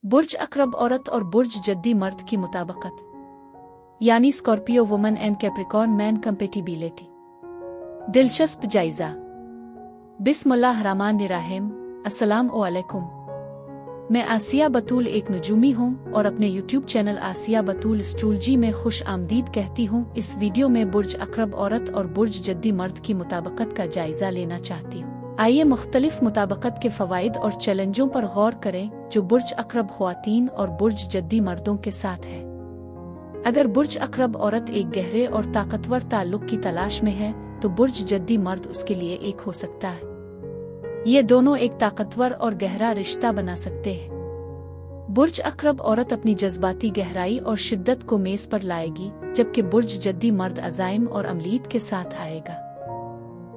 बुर्ज अक्रब औरत और बुर्ज जद्दी मर्द की मुताबिकत, यानी Scorpio woman and Capricorn man compatibility. दिलचस्प जायजा। बिस्मिल्लाहिर्रहमानिर्रहीम। अस्सलाम वालेकुम। मैं आसिया बतूल एक नजूमी हूँ और अपने YouTube चैनल आसिया बतूल एस्ट्रोलॉजी में खुश आमदीद कहती हूँ। इस वीडियो में बुर्ज अक्रब औरत और बुर्ज जद्दी मर्द की मुताबिकत का जायजा लेना चाहती हूँ। आइए मुख्तलिफ मुताबिकत के फ़वाइद और चैलेंजों पर गौर करें जो बुर्ज अक्रब ख्वातीन और बुर्ज जद्दी मर्दों के साथ है। अगर बुर्ज अक्रब औरत एक गहरे और ताकतवर ताल्लुक की तलाश में है तो बुर्ज जद्दी मर्द उसके लिए एक हो सकता है। ये दोनों एक ताकतवर और गहरा रिश्ता बना सकते हैं। बुर्ज अक्रब औरत अपनी जज्बाती गहराई और शिद्दत को मेज पर लाएगी, जबकि बुर्ज जद्दी मर्द अज़ाइम और अमलीद के साथ आएगा।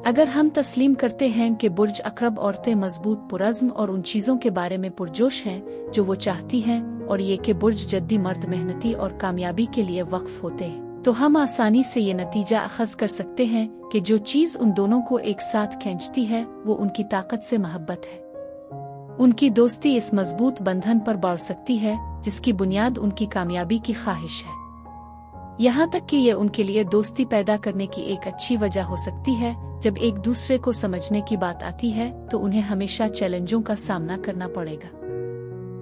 अगर हम तस्लीम करते हैं कि बुर्ज अक्रब औरतें मजबूत, पुरज़्म और उन चीज़ों के बारे में पुरजोश हैं जो वो चाहती हैं, और ये कि बुर्ज जद्दी मर्द मेहनती और कामयाबी के लिए वक्फ होते हैं, तो हम आसानी से ये नतीजा अखज़ कर सकते हैं कि जो चीज़ उन दोनों को एक साथ खींचती है वो उनकी ताकत से मोहब्बत है। उनकी दोस्ती इस मजबूत बंधन पर बढ़ सकती है जिसकी बुनियाद उनकी कामयाबी की ख्वाहिश है। यहाँ तक कि ये उनके लिए दोस्ती पैदा करने की एक अच्छी वजह हो सकती है। जब एक दूसरे को समझने की बात आती है तो उन्हें हमेशा चैलेंजों का सामना करना पड़ेगा।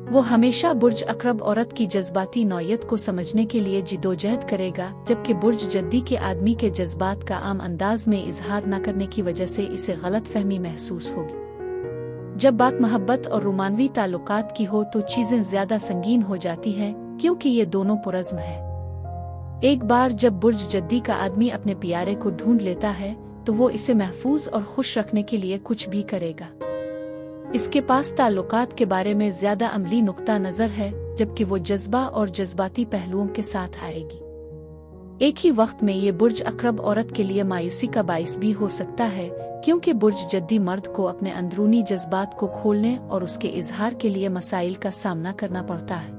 वो हमेशा बुर्ज अक्रब औरत की जज्बाती नौयत को समझने के लिए जिदोजहद करेगा, जबकि बुर्ज जद्दी के आदमी के जज्बात का आम अंदाज में इजहार न करने की वजह से इसे गलत फहमी महसूस होगी। जब बात मोहब्बत और रोमानवी ताल्लुकात की हो तो चीजें ज्यादा संगीन हो जाती हैं, क्योंकि ये दोनों पुरज़्म है। एक बार जब बुर्ज जद्दी का आदमी अपने प्यारे को ढूंढ लेता है तो वो इसे महफूज और खुश रखने के लिए कुछ भी करेगा। इसके पास ताल्लुकात के बारे में ज्यादा अमली नुक्ता नजर है, जबकि वो जज्बा और जज्बाती पहलुओं के साथ आएगी। एक ही वक्त में ये बुर्ज अक्रब औरत के लिए मायूसी का बाइस भी हो सकता है, क्योंकि बुर्ज जद्दी मर्द को अपने अंदरूनी जज्बात को खोलने और उसके इजहार के लिए मसाइल का सामना करना पड़ता है।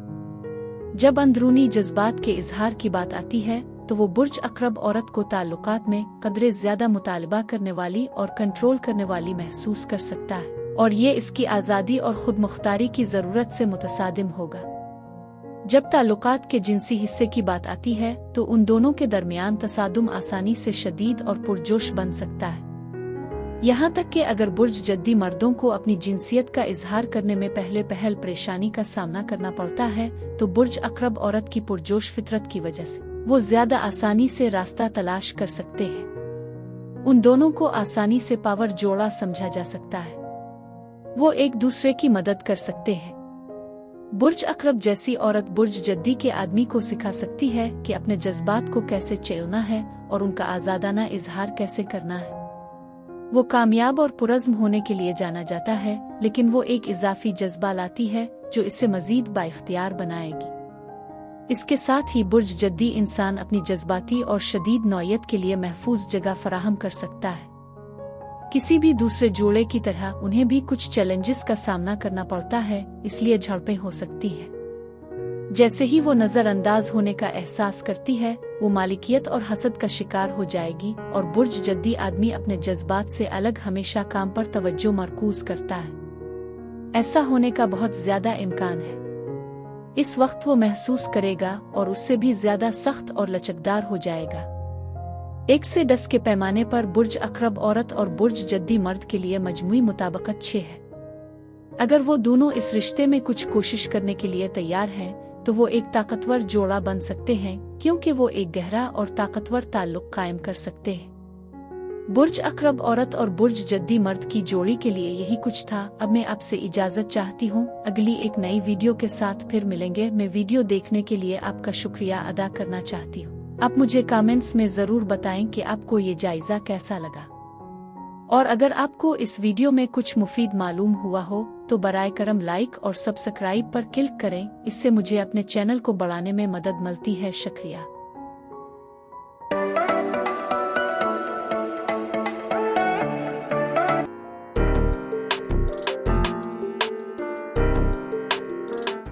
जब अंदरूनी जज्बात के इजहार की बात आती है तो वो बुर्ज अक्रब औरत को ताल्लुकात में कदरे ज्यादा मुतालबा करने वाली और कंट्रोल करने वाली महसूस कर सकता है, और ये इसकी आज़ादी और खुद मुख्तारी की ज़रूरत से मुतसादिम होगा। जब ताल्लुकात के जिनसी हिस्से की बात आती है तो उन दोनों के दरमियान तसादुम आसानी से शदीद और पुरजोश बन सकता है। यहाँ तक कि अगर बुर्ज जद्दी मर्दों को अपनी जिनसियत का इजहार करने में पहले परेशानी का सामना करना पड़ता है तो बुर्ज अक्रब औरत की पुरजोश फितरत की वजह से वो ज्यादा आसानी से रास्ता तलाश कर सकते हैं। उन दोनों को आसानी से पावर जोड़ा समझा जा सकता है। वो एक दूसरे की मदद कर सकते हैं। बुर्ज अक्रब जैसी औरत बुर्ज जद्दी के आदमी को सिखा सकती है कि अपने जज्बात को कैसे चेलना है और उनका आजादाना इजहार कैसे करना है। वो कामयाब और पुरज़्म होने के लिए जाना जाता है, लेकिन वो एक इजाफी जज्बा लाती है जो इसे मजीद बाइख्तियार बनाएगी। इसके साथ ही बुर्ज जद्दी इंसान अपनी जज्बाती और शदीद नौयत के लिए महफूज जगह फराहम कर सकता है। किसी भी दूसरे जोड़े की तरह उन्हें भी कुछ चैलेंजेस का सामना करना पड़ता है, इसलिए झड़पें हो सकती है। जैसे ही वो नजरअंदाज होने का एहसास करती है वो मालिकियत और हसद का शिकार हो जाएगी, और बुर्ज जद्दी आदमी अपने जज्बात से अलग हमेशा काम पर तवज्जो मरकूज करता है। ऐसा होने का बहुत ज्यादा इम्कान है। इस वक्त वो महसूस करेगा और उससे भी ज्यादा सख्त और लचकदार हो जाएगा। 1 से 10 के पैमाने पर बुर्ज अक्रब औरत और बुर्ज जद्दी मर्द के लिए मजमूई मुताबिकत 6 है। अगर वो दोनों इस रिश्ते में कुछ कोशिश करने के लिए तैयार हैं तो वो एक ताकतवर जोड़ा बन सकते हैं, क्योंकि वो एक गहरा और ताकतवर ताल्लुक कायम कर सकते हैं। बुर्ज अक्रब औरत और बुर्ज जद्दी मर्द की जोड़ी के लिए यही कुछ था। अब मैं आपसे इजाजत चाहती हूँ। अगली एक नई वीडियो के साथ फिर मिलेंगे। मैं वीडियो देखने के लिए आपका शुक्रिया अदा करना चाहती हूँ। आप मुझे कमेंट्स में जरूर बताएं कि आपको ये जायजा कैसा लगा, और अगर आपको इस वीडियो में कुछ मुफीद मालूम हुआ हो तो बराए करम लाइक और सब्सक्राइब पर क्लिक करें। इससे मुझे अपने चैनल को बढ़ाने में मदद मिलती है। शुक्रिया।